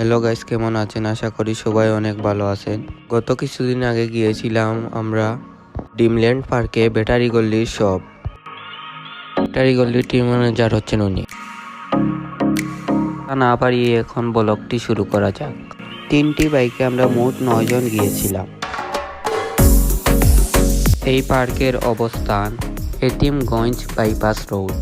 Hello guys, কেমন আছেন? আশা করি সবাই অনেক ভালো আছেন। গত কিছুদিন আগে গিয়েছিলাম আমরা ড্রিমল্যান্ড পার্কে, ব্যাটারি গল্লির শপ। ব্যাটারি গল্লির টিম ম্যানেজার হচ্ছেন উনি। না পারিয়ে এখন ব্লগটি শুরু করা যাক। 3টি বাইকে আমরা মোট 9 জন গিয়েছিলাম। এই পার্কের অবস্থান এতিমগঞ্জ বাইপাস রোড।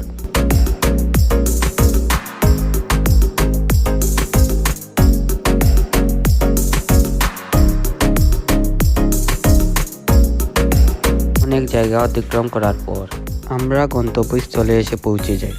অনেক জায়গা অতিক্রম করার পর আমরা গন্তব্যস্থলে এসে পৌঁছে যাই।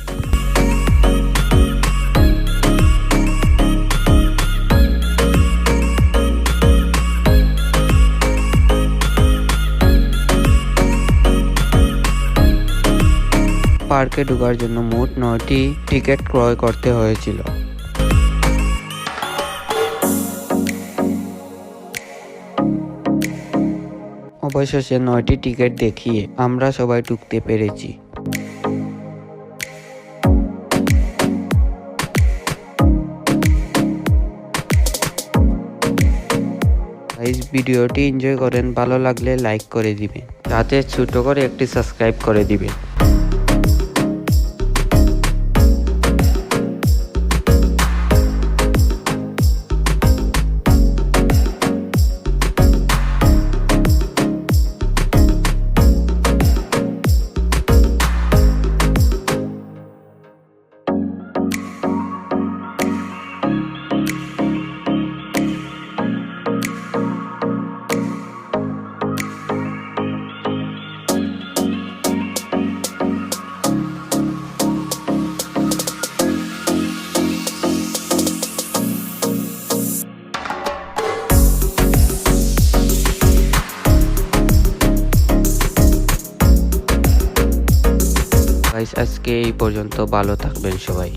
পার্কে ঢোকার জন্য মোট 9টি টিকিট ক্রয় করতে হয়েছিল। অবশেষে 9টি টিকিট দেখিয়ে আমরা সবাই ঢুকতে পেরেছি। ভিডিওটি এনজয় করেন, ভালো লাগলে লাইক করে দিবেন, সাথে ছোট করে একটি সাবস্ক্রাইব করে দিবেন। আজকে এই পর্যন্ত, ভালো থাকবেন সবাই।